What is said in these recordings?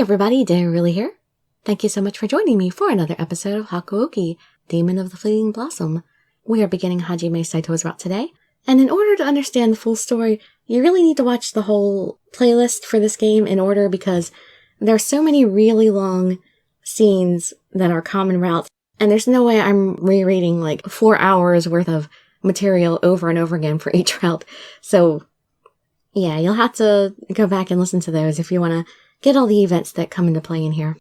everybody, Dirili here. Thank you so much for joining me for another episode of Hakuouki Demon of the Fleeting Blossom. We are beginning Hajime Saito's route today, and in order to understand the full story, you really need to watch the whole playlist for this game in order because there are so many really long scenes that are common routes, and there's no way I'm rereading like 4 hours worth of material over and over again for each route. So yeah, you'll have to go back and listen to those if you want to get all the events that come into play in here.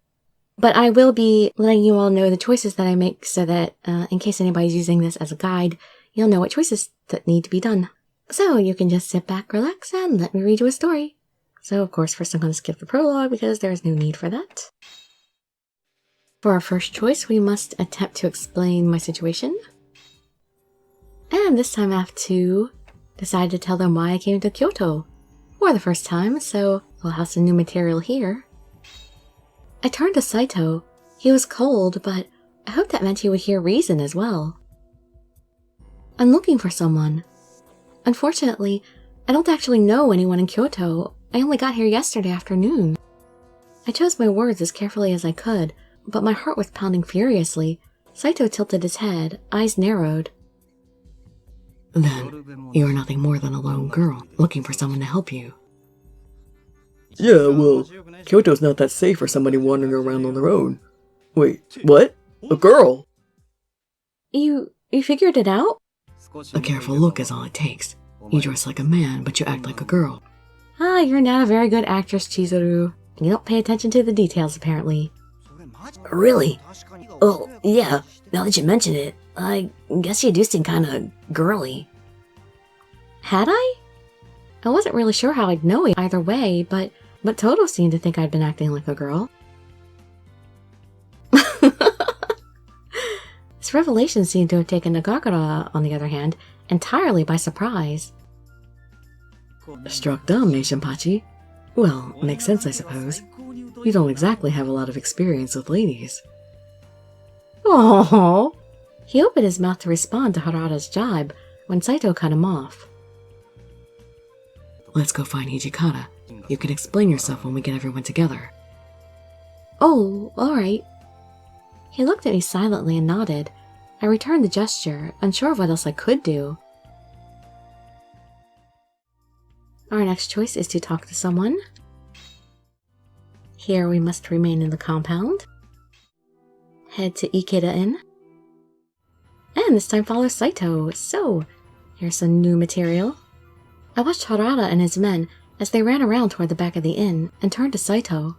But I will be letting you all know the choices that I make so that in case anybody's using this as a guide, you'll know what choices that need to be done. So you can just sit back, relax, and let me read you a story. So of course, first I'm going to skip the prologue because there's no need for that. For our first choice, we must attempt to explain my situation. And this time I have to decide to tell them why I came to Kyoto for the first time, so we'll have some new material here. I turned to Saito. He was cold, but I hoped that meant he would hear reason as well. I'm looking for someone. Unfortunately, I don't actually know anyone in Kyoto. I only got here yesterday afternoon. I chose my words as carefully as I could, but my heart was pounding furiously. Saito tilted his head, eyes narrowed. Then, you are nothing more than a lone girl, looking for someone to help you. Yeah, well, Kyoto's not that safe for somebody wandering around on their own. Wait, what? A girl? You figured it out? A careful look is all it takes. You dress like a man, but you act like a girl. Ah, you're not a very good actress, Chizuru. You don't pay attention to the details, apparently. Really? Oh, yeah, now that you mention it, I guess you do seem kinda girly. Had I? I wasn't really sure how I'd know either way, but Toto seemed to think I'd been acting like a girl. This revelation seemed to have taken Nagakura, on the other hand, entirely by surprise. Struck dumb, eh, Shinpachi? Well, makes sense, I suppose. You don't exactly have a lot of experience with ladies. Oh! He opened his mouth to respond to Harada's jibe when Saito cut him off. Let's go find Hijikata. You can explain yourself when we get everyone together. Oh, alright. He looked at me silently and nodded. I returned the gesture, unsure of what else I could do. Our next choice is to talk to someone. Here we must remain in the compound. Head to Ikeda Inn. And this time follow Saito, so here's some new material. I watched Harada and his men as they ran around toward the back of the inn and turned to Saito.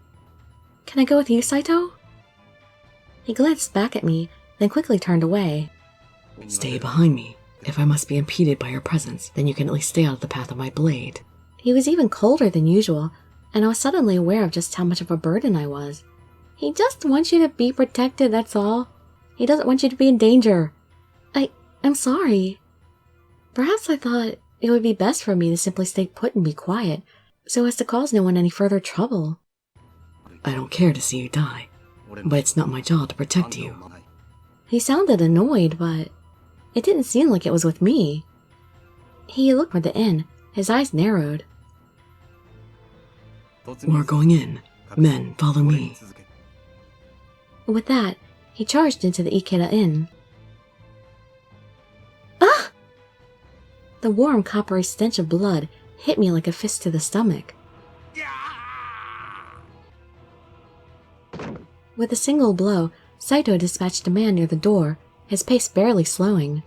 Can I go with you, Saito? He glanced back at me, then quickly turned away. Stay behind me. If I must be impeded by your presence, then you can at least stay out of the path of my blade. He was even colder than usual, and I was suddenly aware of just how much of a burden I was. He just wants you to be protected, that's all. He doesn't want you to be in danger. I'm sorry. Perhaps I thought it would be best for me to simply stay put and be quiet, so as to cause no one any further trouble. I don't care to see you die, but it's not my job to protect you. He sounded annoyed, but it didn't seem like it was with me. He looked toward the inn, his eyes narrowed. We're going in. Men, follow me. With that, he charged into the Ikeda Inn. Ah! The warm, coppery stench of blood hit me like a fist to the stomach. With a single blow, Saito dispatched a man near the door, his pace barely slowing.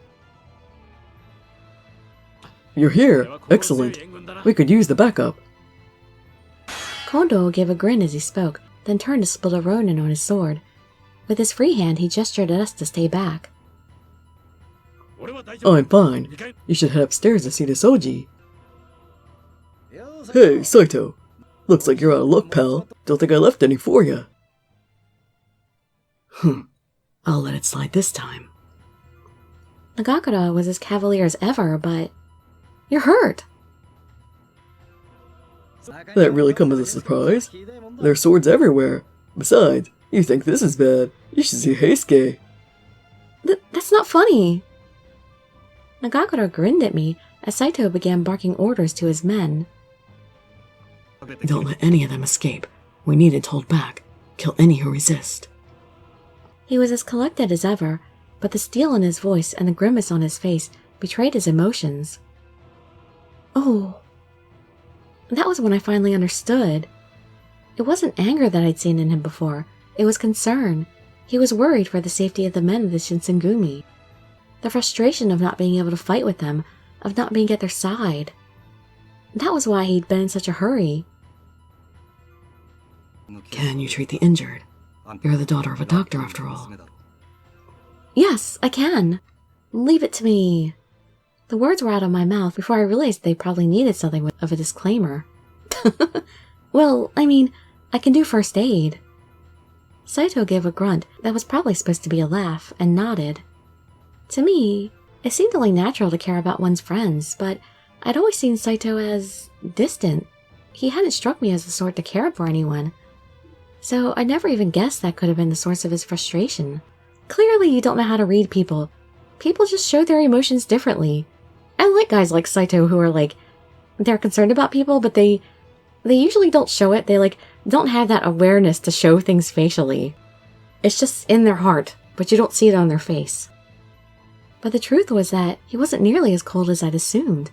You're here. Excellent. We could use the backup. Kondo gave a grin as he spoke, then turned to split a ronin on his sword. With his free hand, he gestured at us to stay back. I'm fine. You should head upstairs to see the Soji. Hey, Saito. Looks like you're out of luck, pal. Don't think I left any for you. I'll let it slide this time. Nagakura was as cavalier as ever, but... You're hurt! That really comes as a surprise. There are swords everywhere. Besides, you think this is bad. You should see Heisuke. That's not funny! Nagakura grinned at me as Saito began barking orders to his men. Don't let any of them escape. We needed to hold back. Kill any who resist. He was as collected as ever, but the steel in his voice and the grimace on his face betrayed his emotions. Oh. That was when I finally understood. It wasn't anger that I'd seen in him before. It was concern. He was worried for the safety of the men of the Shinsengumi. The frustration of not being able to fight with them, of not being at their side. That was why he'd been in such a hurry. Can you treat the injured? You're the daughter of a doctor, after all. Yes, I can. Leave it to me. The words were out of my mouth before I realized they probably needed something of a disclaimer. Well, I mean, I can do first aid. Saito gave a grunt that was probably supposed to be a laugh and nodded. To me, it seemed only natural to care about one's friends, but I'd always seen Saito as distant. He hadn't struck me as the sort to care for anyone. So I never even guessed that could have been the source of his frustration. Clearly you don't know how to read people. People just show their emotions differently. I like guys like Saito who are they're concerned about people, but they usually don't show it. They don't have that awareness to show things facially. It's just in their heart, but you don't see it on their face. But the truth was that he wasn't nearly as cold as I'd assumed.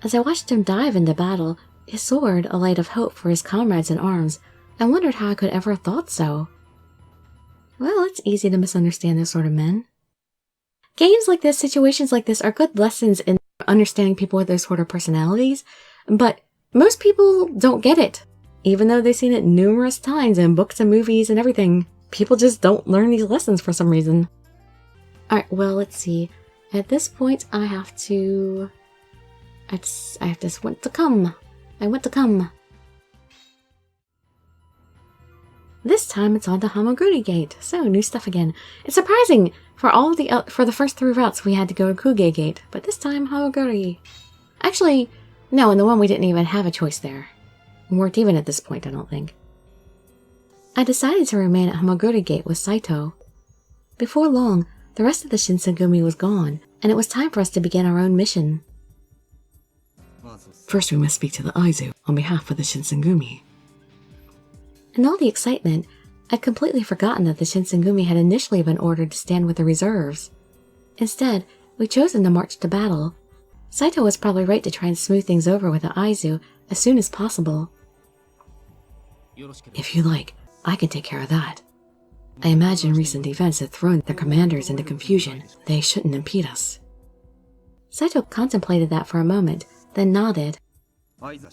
As I watched him dive into battle, his sword a light of hope for his comrades in arms, I wondered how I could ever have thought so. Well, it's easy to misunderstand those sort of men. Games like this, situations like this, are good lessons in understanding people with those sort of personalities, but most people don't get it. Even though they've seen it numerous times in books and movies and everything, people just don't learn these lessons for some reason. Alright, well, let's see. At this point, I have to want to come. I want to come. This time it's on to Hamagiri Gate, so new stuff again. It's surprising! For the first 3 routes we had to go to Kuge Gate, but this time Hamagiri. Actually, no, in the one we didn't even have a choice there. We weren't even at this point, I don't think. I decided to remain at Hamagiri Gate with Saito. Before long, the rest of the Shinsengumi was gone, and it was time for us to begin our own mission. First we must speak to the Aizu on behalf of the Shinsengumi. In all the excitement, I'd completely forgotten that the Shinsengumi had initially been ordered to stand with the reserves. Instead, we'd chosen to march to battle. Saito was probably right to try and smooth things over with the Aizu as soon as possible. If you like, I can take care of that. I imagine recent events have thrown their commanders into confusion. They shouldn't impede us. Saito contemplated that for a moment, then nodded.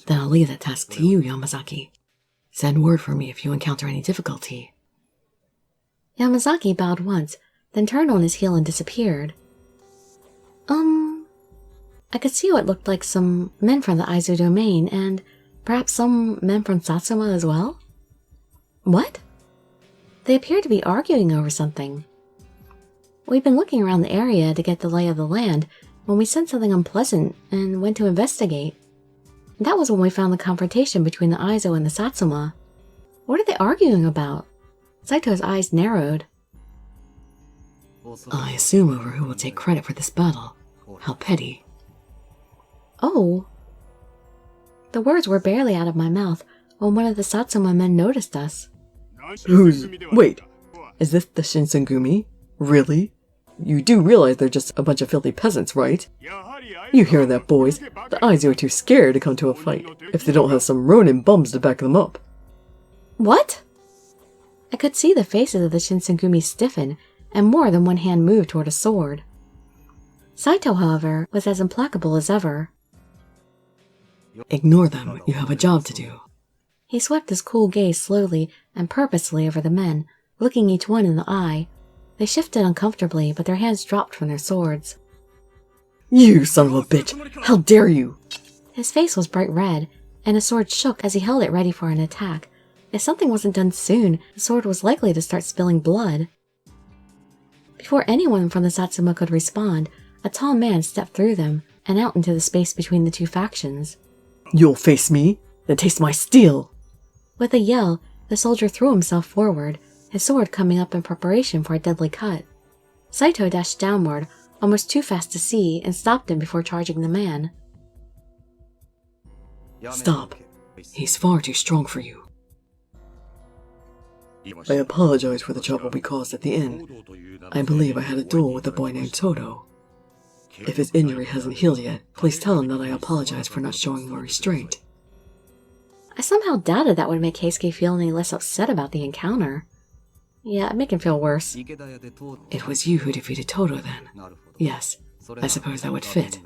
Then I'll leave that task to you, Yamazaki. Send word for me if you encounter any difficulty. Yamazaki bowed once, then turned on his heel and disappeared. I could see what looked like some men from the Aizu domain, and perhaps some men from Satsuma as well? What? They appeared to be arguing over something. We'd been looking around the area to get the lay of the land when we sensed something unpleasant and went to investigate. That was when we found the confrontation between the Aizu and the Satsuma. What are they arguing about? Saito's eyes narrowed. I assume over who will take credit for this battle. How petty. Oh. The words were barely out of my mouth when one of the Satsuma men noticed us. Wait, is this the Shinsengumi? Really? You do realize they're just a bunch of filthy peasants, right? You hear that, boys? The Aizu are too scared to come to a fight if they don't have some Ronin bums to back them up. What? I could see the faces of the Shinsengumi stiffen, and more than one hand move toward a sword. Saito, however, was as implacable as ever. Ignore them, you have a job to do. He swept his cool gaze slowly and purposely over the men, looking each one in the eye. They shifted uncomfortably, but their hands dropped from their swords. You son of a bitch! How dare you! His face was bright red, and his sword shook as he held it ready for an attack. If something wasn't done soon, the sword was likely to start spilling blood. Before anyone from the Satsuma could respond, a tall man stepped through them and out into the space between the two factions. You'll face me? Then taste my steel! With a yell, the soldier threw himself forward, his sword coming up in preparation for a deadly cut. Saito dashed downward, almost too fast to see, and stopped him before charging the man. Stop. He's far too strong for you. I apologize for the trouble we caused at the inn. I believe I had a duel with a boy named Toto. If his injury hasn't healed yet, please tell him that I apologize for not showing more restraint. I somehow doubted that would make Keisuke feel any less upset about the encounter. Yeah, it'd make him feel worse. It was you who defeated Toto then. Yes, I suppose that would fit.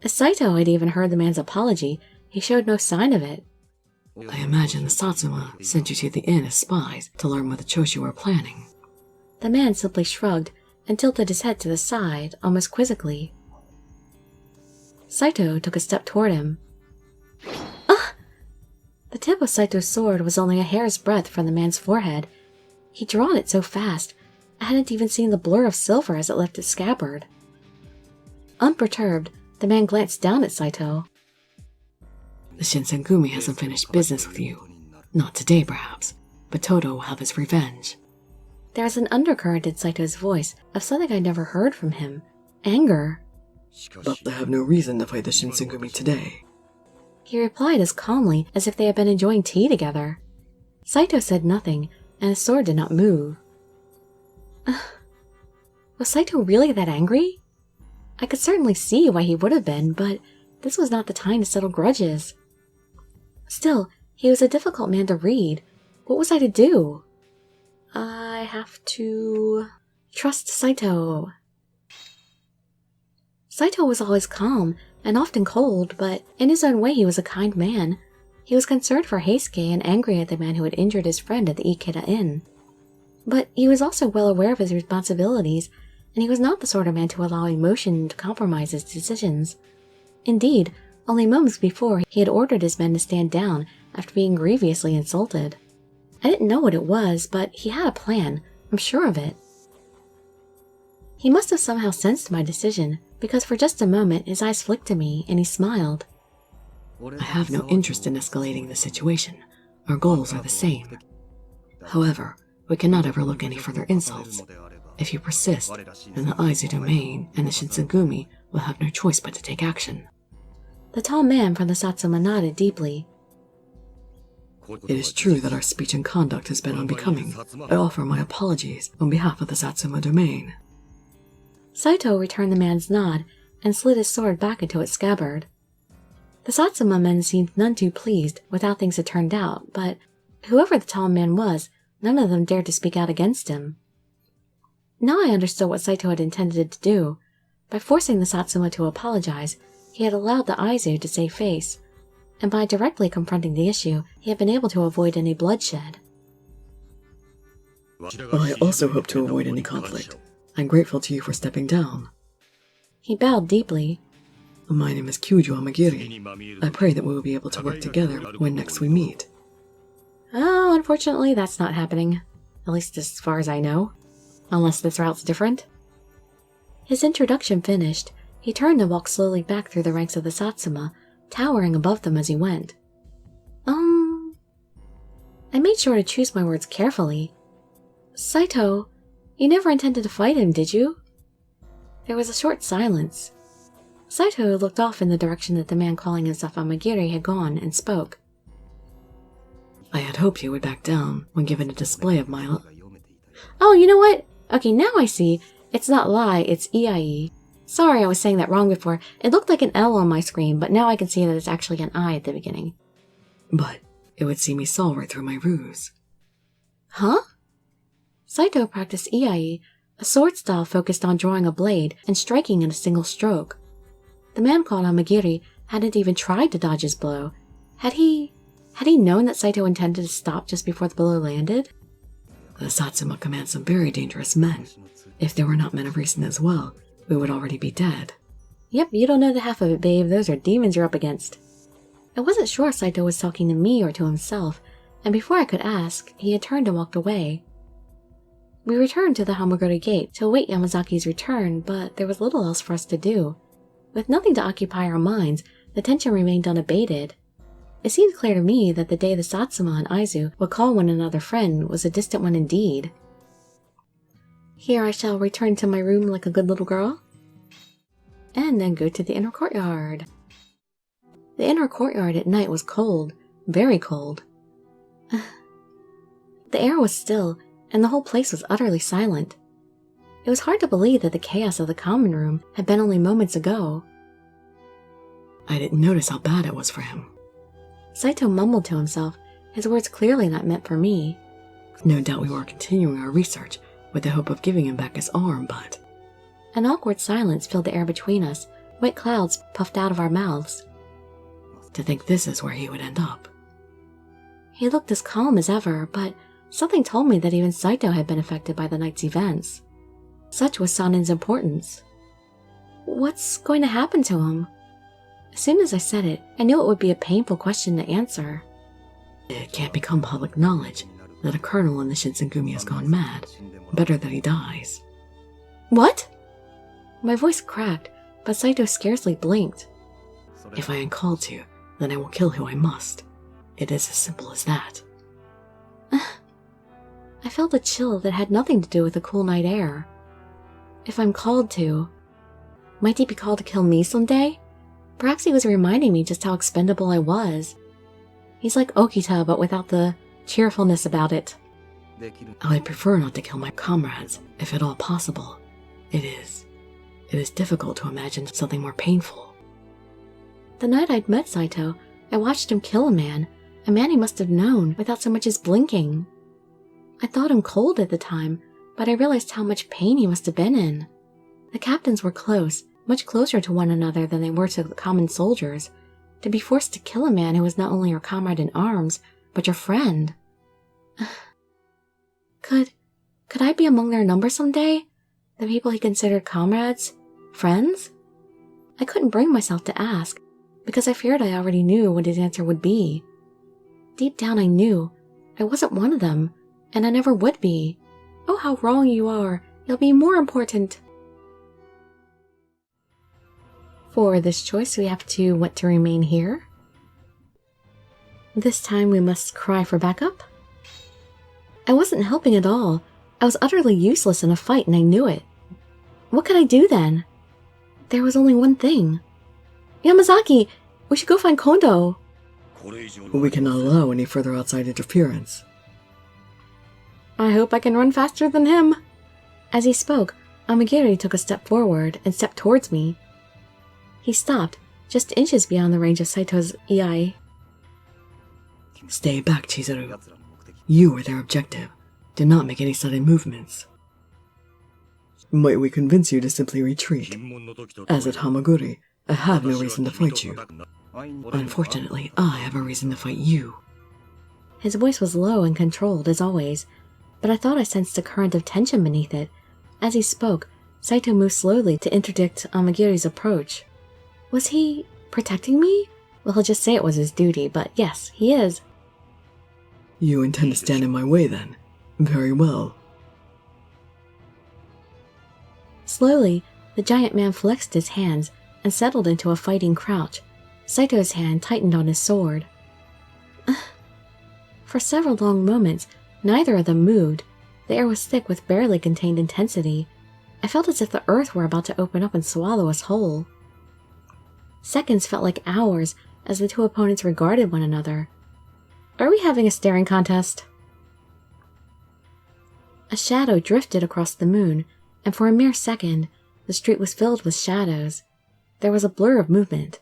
As Saito had even heard the man's apology, he showed no sign of it. I imagine the Satsuma sent you to the inn as spies to learn what the Choshu were planning. The man simply shrugged and tilted his head to the side, almost quizzically. Saito took a step toward him. Ah! The tip of Saito's sword was only a hair's breadth from the man's forehead. He'd drawn it so fast, I hadn't even seen the blur of silver as it left its scabbard. Unperturbed, the man glanced down at Saito. The Shinsengumi hasn't finished business with you. Not today, perhaps, but Toto will have his revenge. There was an undercurrent in Saito's voice of something I'd never heard from him. Anger. But I have no reason to fight the Shinsengumi today. He replied as calmly as if they had been enjoying tea together. Saito said nothing, and his sword did not move. Was Saito really that angry? I could certainly see why he would have been, but this was not the time to settle grudges. Still, he was a difficult man to read. What was I to do? I have to trust Saito. Saito was always calm and often cold, but in his own way he was a kind man. He was concerned for Heisuke and angry at the man who had injured his friend at the Ikeda Inn. But he was also well aware of his responsibilities, and he was not the sort of man to allow emotion to compromise his decisions. Indeed, only moments before he had ordered his men to stand down after being grievously insulted. I didn't know what it was, but he had a plan. I'm sure of it. He must have somehow sensed my decision, because for just a moment his eyes flicked to me and he smiled. I have no interest in escalating the situation. Our goals are the same. However, we cannot overlook any further insults. If you persist, then the Aizu domain and the Shinsengumi will have no choice but to take action. The tall man from the Satsuma nodded deeply. It is true that our speech and conduct has been unbecoming. I offer my apologies on behalf of the Satsuma domain. Saito returned the man's nod and slid his sword back into its scabbard. The Satsuma men seemed none too pleased with how things had turned out, but whoever the tall man was, none of them dared to speak out against him. Now I understood what Saito had intended to do. By forcing the Satsuma to apologize, he had allowed the Aizu to save face, and by directly confronting the issue, he had been able to avoid any bloodshed. I also hope to avoid any conflict. I'm grateful to you for stepping down. He bowed deeply. My name is Kyujo Amagiri. I pray that we will be able to work together when next we meet. Oh, unfortunately, that's not happening. At least as far as I know. Unless this route's different. His introduction finished, he turned and walked slowly back through the ranks of the Satsuma, towering above them as he went. I made sure to choose my words carefully. Saito, you never intended to fight him, did you? There was a short silence. Saito looked off in the direction that the man calling himself Amagiri had gone and spoke. I had hoped you would back down when given a display of my... Oh, you know what? Okay, now I see. It's not lie, it's EIE. Sorry, I was saying that wrong before. It looked like an L on my screen, but now I can see that it's actually an I at the beginning. But it would see me saw right through my ruse. Huh? Saito practiced EIE, a sword style focused on drawing a blade and striking in a single stroke. The man called Amagiri hadn't even tried to dodge his blow. Had he known that Saito intended to stop just before the blow landed? The Satsuma commands some very dangerous men. If they were not men of reason as well, we would already be dead. Yep, you don't know the half of it, babe. Those are demons you're up against. I wasn't sure if Saito was talking to me or to himself, and before I could ask, he had turned and walked away. We returned to the Hamaguri gate to await Yamazaki's return, but there was little else for us to do. With nothing to occupy our minds, the tension remained unabated. It seemed clear to me that the day the Satsuma and Aizu would call one another friend was a distant one indeed. Here I shall return to my room like a good little girl, and then go to the inner courtyard. The inner courtyard at night was cold, very cold. The air was still, and the whole place was utterly silent. It was hard to believe that the chaos of the common room had been only moments ago. I didn't notice how bad it was for him. Saito mumbled to himself, his words clearly not meant for me. No doubt we were continuing our research with the hope of giving him back his arm, but... An awkward silence filled the air between us. White clouds puffed out of our mouths. To think this is where he would end up. He looked as calm as ever, but something told me that even Saito had been affected by the night's events. Such was Sanin's importance. What's going to happen to him? As soon as I said it, I knew it would be a painful question to answer. It can't become public knowledge that a colonel in the Shinsengumi has gone mad. Better that he dies. What? My voice cracked, but Saito scarcely blinked. If I am called to, then I will kill who I must. It is as simple as that. I felt a chill that had nothing to do with the cool night air. If I'm called to, might he be called to kill me someday? Perhaps he was reminding me just how expendable I was. He's like Okita, but without the cheerfulness about it. I would prefer not to kill my comrades, if at all possible. It is difficult to imagine something more painful. The night I'd met Saito, I watched him kill a man he must have known without so much as blinking. I thought him cold at the time, but I realized how much pain he must have been in. The captains were close, much closer to one another than they were to the common soldiers. To be forced to kill a man who was not only your comrade in arms, but your friend. Could I be among their number someday? The people he considered comrades? Friends? I couldn't bring myself to ask, because I feared I already knew what his answer would be. Deep down I knew I wasn't one of them, and I never would be. Oh, how wrong you are. You'll be more important. For this choice, we have to want to remain here. This time we must cry for backup. I wasn't helping at all. I was utterly useless in a fight, and I knew it. What could I do then? There was only one thing. Yamazaki, we should go find Kondo. We cannot allow any further outside interference. I hope I can run faster than him. As he spoke, Amagiri took a step forward and stepped towards me. He stopped, just inches beyond the range of Saito's eye. Stay back, Chizuru. You are their objective. Do not make any sudden movements. Might we convince you to simply retreat? As at Hamaguri, I have no reason to fight you. Unfortunately, I have a reason to fight you. His voice was low and controlled, as always, but I thought I sensed a current of tension beneath it. As he spoke, Saito moved slowly to interdict Amagiri's approach. Was he protecting me? Well, he'll just say it was his duty, but yes, he is. You intend to stand in my way, then? Very well. Slowly, the giant man flexed his hands and settled into a fighting crouch. Saito's hand tightened on his sword. For several long moments, neither of them moved. The air was thick with barely contained intensity. I felt as if the earth were about to open up and swallow us whole. Seconds felt like hours as the two opponents regarded one another. Are we having a staring contest? A shadow drifted across the moon, and for a mere second, the street was filled with shadows. There was a blur of movement.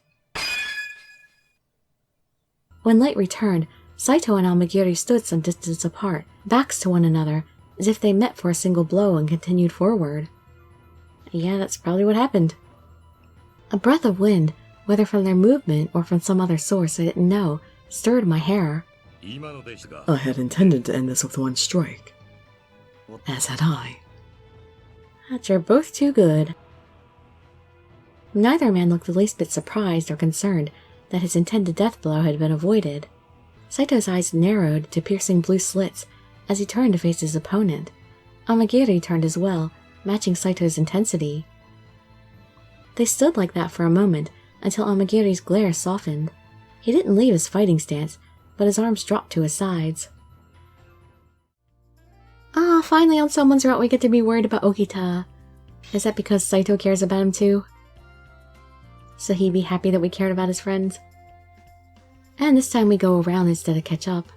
When light returned, Saito and Amagiri stood some distance apart, backs to one another, as if they met for a single blow and continued forward. Yeah, that's probably what happened. A breath of wind, whether from their movement or from some other source I didn't know, stirred my hair. I had intended to end this with one strike. As had I. But you're both too good. Neither man looked the least bit surprised or concerned that his intended death blow had been avoided. Saito's eyes narrowed to piercing blue slits as he turned to face his opponent. Amagiri turned as well, matching Saito's intensity. They stood like that for a moment until Amagiri's glare softened. He didn't leave his fighting stance, but his arms dropped to his sides. Ah, finally on someone's route we get to be worried about Okita. Is that because Saito cares about him too? So he'd be happy that we cared about his friends? And this time we go around instead of catch up.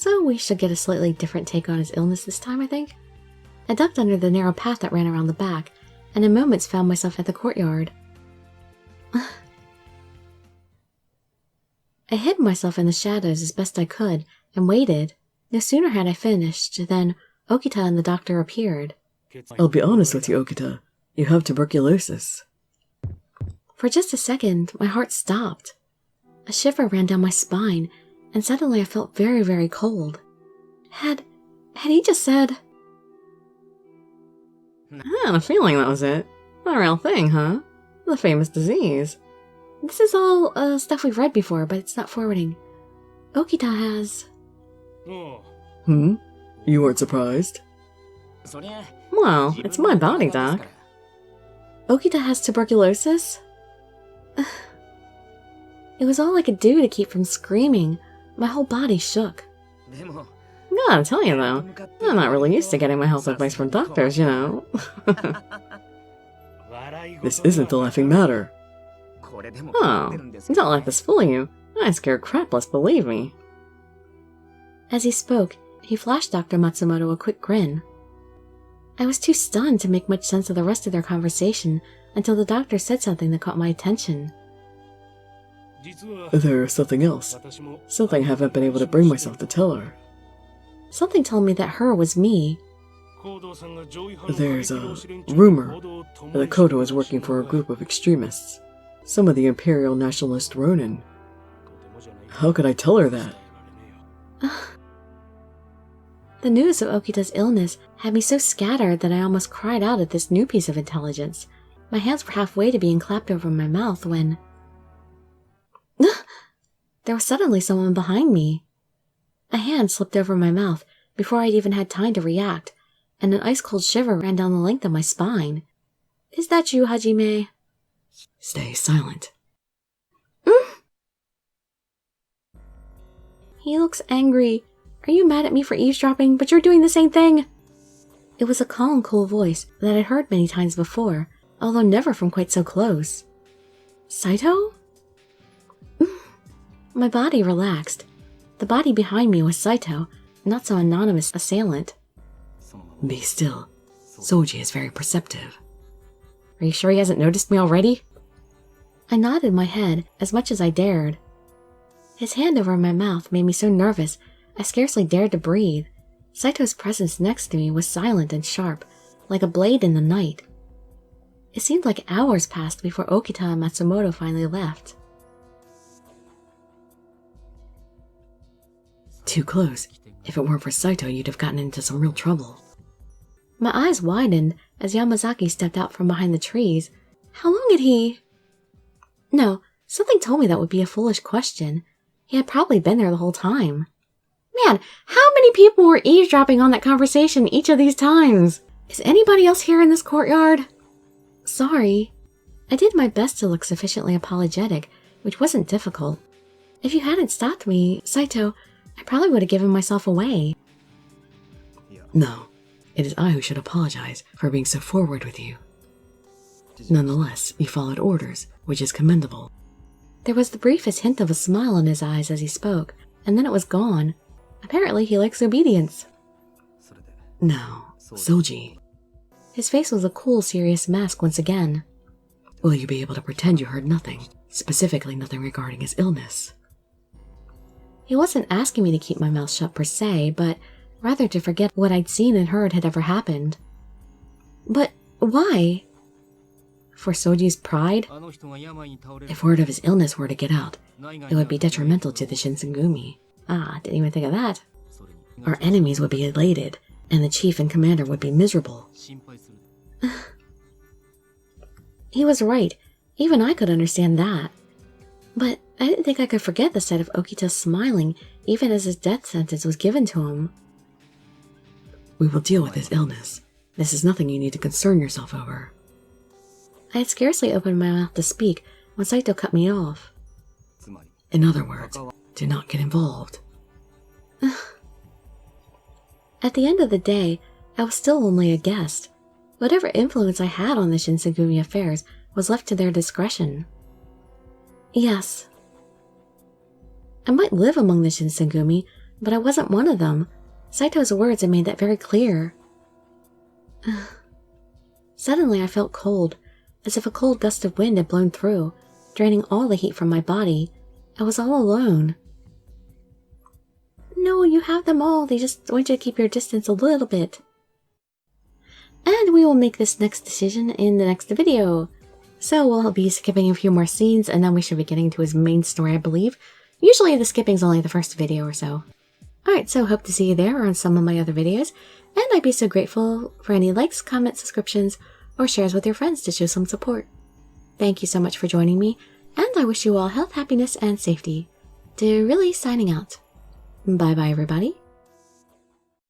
So we should get a slightly different take on his illness this time, I think. I ducked under the narrow path that ran around the back, and in moments found myself at the courtyard. I hid myself in the shadows as best I could, and waited. No sooner had I finished than Okita and the doctor appeared. I'll be honest with you, Okita. You have tuberculosis. For just a second, my heart stopped. A shiver ran down my spine, and suddenly I felt very, very cold. Had he just said... I had a feeling that was it. The real thing, huh? The famous disease. This is all stuff we've read before, but it's not forwarding. Okita has... You weren't surprised? Well, it's my body, Doc. Okita has tuberculosis? It was all I could do to keep from screaming. My whole body shook. Gotta tell you though, I'm not really used to getting my health advice from doctors, you know. This isn't the laughing matter. Oh, don't let this fool you. I scared crapless, believe me. As he spoke, he flashed Dr. Matsumoto a quick grin. I was too stunned to make much sense of the rest of their conversation until the doctor said something that caught my attention. There's something else. Something I haven't been able to bring myself to tell her. Something told me that her was me. There's a rumor that Kodo is working for a group of extremists. Some of the Imperial Nationalist Ronin. How could I tell her that? The news of Okita's illness had me so scattered that I almost cried out at this new piece of intelligence. My hands were halfway to being clapped over my mouth when... There was suddenly someone behind me. A hand slipped over my mouth before I'd even had time to react, and an ice-cold shiver ran down the length of my spine. Is that you, Hajime? Stay silent. He looks angry. Are you mad at me for eavesdropping, but you're doing the same thing? It was a calm, cool voice that I'd heard many times before, although never from quite so close. Saito? My body relaxed. The body behind me was Saito, not some anonymous assailant. Be still. Soji is very perceptive. Are you sure he hasn't noticed me already? I nodded my head as much as I dared. His hand over my mouth made me so nervous I scarcely dared to breathe. Saito's presence next to me was silent and sharp, like a blade in the night. It seemed like hours passed before Okita and Matsumoto finally left. Too close. If it weren't for Saito, you'd have gotten into some real trouble. My eyes widened as Yamazaki stepped out from behind the trees. How long had he... No, something told me that would be a foolish question. He had probably been there the whole time. Man, how many people were eavesdropping on that conversation each of these times? Is anybody else here in this courtyard? Sorry. I did my best to look sufficiently apologetic, which wasn't difficult. If you hadn't stopped me, Saito, I probably would have given myself away. No, it is I who should apologize for being so forward with you. Nonetheless, you followed orders, which is commendable. There was the briefest hint of a smile in his eyes as he spoke, and then it was gone. Apparently he likes obedience. Now, Soji. His face was a cool, serious mask once again. Will you be able to pretend you heard nothing, specifically nothing regarding his illness? He wasn't asking me to keep my mouth shut per se, but rather to forget what I'd seen and heard had ever happened. But why? For Soji's pride? If word of his illness were to get out, it would be detrimental to the Shinsengumi. Ah, didn't even think of that. Our enemies would be elated, and the chief and commander would be miserable. He was right. Even I could understand that. But I didn't think I could forget the sight of Okita smiling, even as his death sentence was given to him. We will deal with his illness. This is nothing you need to concern yourself over. I had scarcely opened my mouth to speak when Saito cut me off. In other words, do not get involved. At the end of the day, I was still only a guest. Whatever influence I had on the Shinsengumi affairs was left to their discretion. Yes. I might live among the Shinsengumi, but I wasn't one of them. Saito's words had made that very clear. Suddenly I felt cold, as if a cold gust of wind had blown through, draining all the heat from my body. I was all alone. No, you have them all. They just want you to keep your distance a little bit. And we will make this next decision in the next video. So we'll be skipping a few more scenes, and then we should be getting to his main story, I believe. Usually the skipping's only the first video or so. Alright, so hope to see you there or on some of my other videos, and I'd be so grateful for any likes, comments, subscriptions, or shares with your friends to show some support. Thank you so much for joining me, and I wish you all health, happiness, and safety. Dirili signing out. Bye bye everybody.